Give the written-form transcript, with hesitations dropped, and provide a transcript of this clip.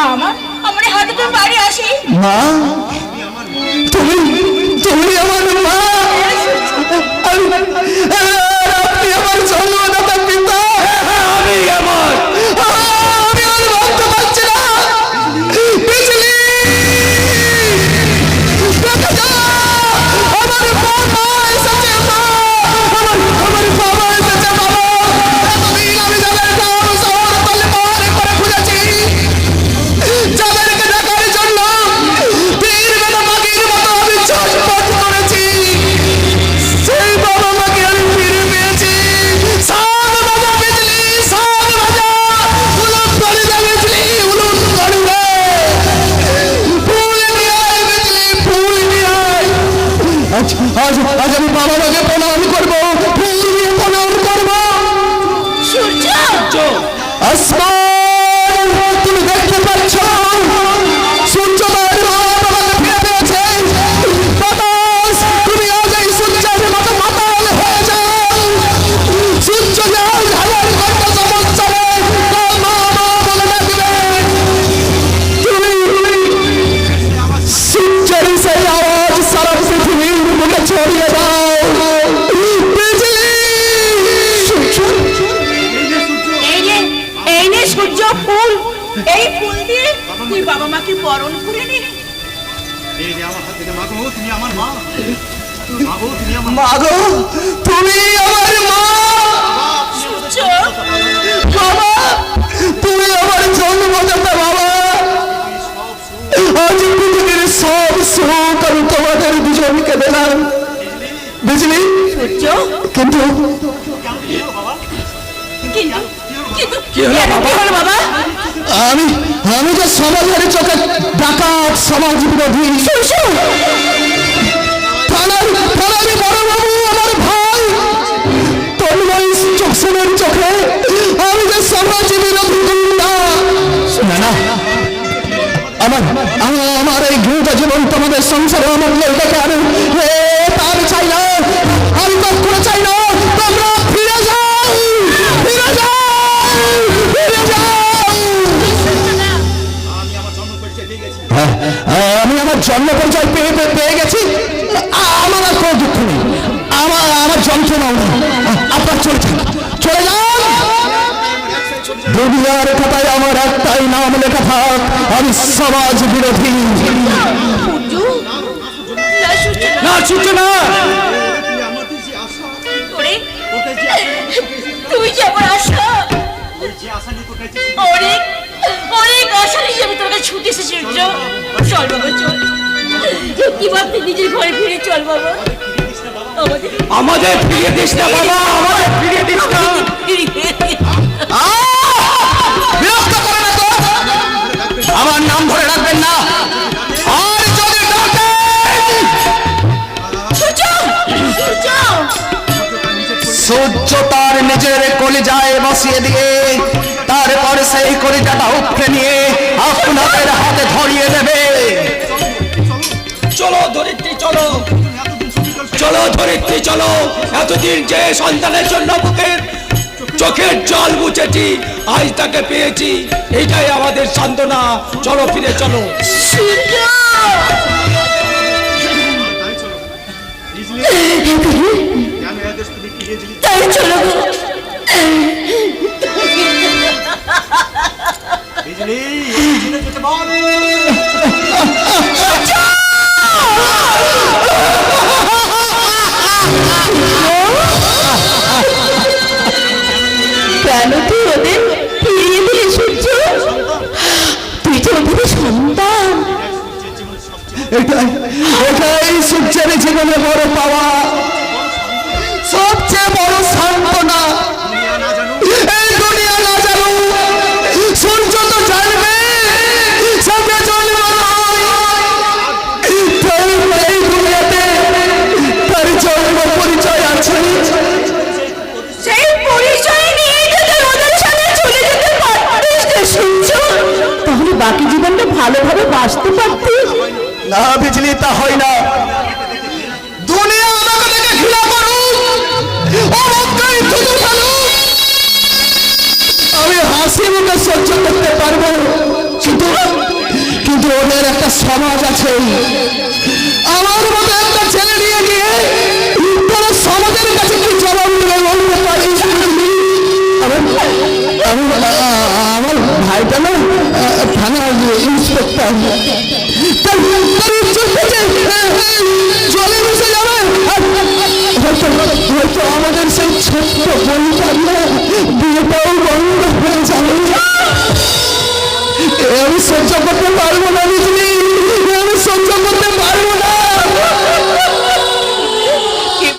আমার আমার হাতে তোর বাড়ি আসি মা তুমি তুমি আমার মা আপনি আমার জন্মদাতা পিতা আমি আমার আমি আর ভাবতে পারছি না বিজলি আমার বাবা এসেছে মা আমার বাবা এসেছে বাবা এতদিন আমি যাদের নাম শহর তলে পাহাড়ে করে খুঁজেছি যাদেরকে দেখার জন্য তীর বেলা মাগির মতো আমি ছটফট করেছি সেই বাবা মাকে আমি ফিরে পেয়েছি সাদ বাজা বিজলি সাদ বাজা উলট করে যা বিজলি উলট করে ফুল নিয়ে আয় বিজলি ফুল নিয়ে আয় আজ আমি বাবা মাকে প্রণাম করবো ফুল নিয়ে প্রণাম করবো সূর্য আসমান তুমি দেখতে পাচ্ছ সূর্য তার বাবাকে ফিরে পেয়েছে বাতাস তুমি আজ এই সূর্যের মতো মাতাল হয়ে যাও সূর্য যাও হাজার ঘন্টা সমস্যারে মা মা বলে ডাকবে তুমি সূর্যের সেই আওয়াজ সারা পৃথিবীর বুকে ছড়িয়ে দাও বিজলি এই নে সূর্য ফুল এই ফুল দিয়ে তুই বাবা মাকে বরণ করে নে আমার হাত থেকে মাগো তুমি আমার মা মাগো তুমি আমার মাগো তুমি আমার মা সূর্য বাবা তুমি আমার জন্মদাতা বাবা আজ পৃথিবীর সব সুখ আমি তোমাদের দুজনকে দিলাম বুঝলি সূর্য কিন্তু কিন্তু কিন্তু কি হলো বাবা? কি হলো বাবা আমি আমি যে সমাজের চোখে ডাকাত সমাজ বিরোধী থানার বড়বাবু আমার ভাই তন্ময় চোখের চোখে আমি যে সমাজ বিরোধী গুন্ডা না না আমার এই গুন্ডা জীবন তোমাদের সংসারে আমার লোকটাকে আমি তার চাই না আমি কখনো চাই না তোমরা ফিরে যাও ফিরে যাও ফিরে যাও আমি আমার জন্ম পরিচয় পেয়ে গেছি আমি আমার জন্ম পরিচয় পেয়ে গেছি আমার আর কোনো দুঃখ নেই আমার যন্ত্রণাও নেই আপনার চলে যান দুনিয়ার খাতায় আমার একটাই নাম লেখা থাক আমি সমাজ বিরোধী সূর্য না সূর্য না ছুটে না তুমি আমার যে আশা ওরে কোথায় যে আশা তুই যে আমার আশা ওই যে আশা নিয়ে কোথায় যে অনেক অনেক আশা নিয়ে আমি তোর কাছে ছুটে এসেছি সূর্য চল বাবা চল কি ভাবতে নিজের ঘরে ফিরে চল বাবা আমাদের ফিরিয়ে দিস না বাবা আমাদের ফিরিয়ে দিস না বিরক্ত করে না তো আমার নাম ধরে রাখবেন না আর যদি সূর্য তার নিজের কলিজায় বসিয়ে দিয়ে তারপরে সেই কলিজাটা উপড়ে নিয়ে আপনাদের হাতে ধরিয়ে দেবে চলো ধরিত্রী চলো চলো ধরিত্রী চলো এতদিন যে সন্তানের জন্য বুকের চোখের জল মুছেছি আজ তাকে পেয়েছি এইটাই আমাদের সান্ত্বনা চলো ফিরে চলো আমি আদেশ তুমি কি দিলি তাই চলো বিজলি যেতে বল কেন তুই ওদের ফিরিয়ে দিলি সূর্য তুই তো ওদের সন্তান এটাই সূর্যের জীবনে বড় পাওয়া সবচেয়ে বড় সান্ত্বনা এই দুনিয়া না জানুক সূর্য তো জানবে সাথে জন্ম এই দুনিয়াতে তার জন্ম পরিচয় আছে সেই পরিচয় নিয়ে যদি ওদের সাথে চলে যেতে পারতিস না সূর্য তাহলে বাকি জীবনটা ভালোভাবে বাঁচতে পারতিস না বিজলি তা হয় না দুনিয়া আমাকে দেখে ঘৃণা করুক আমি হাসি মুখে সহ্য করতে পারবো কিন্তু কিন্তু ওদের একটা সমাজ আছে। আমার মতো একটা ছেলে নিয়ে গিয়ে তারা সমাজের কাছে কি জবাব দেবে বলতে পারিস? আমার ভাইটা না থানার ইন্সপেক্টর, তার জলে মিশে যাবে। হয়তো আমাদের সেই ছোট্ট বইটার না বিয়েটাও বন্ধ হয়ে যাবে। আমি সহ্য করতে পারবো না।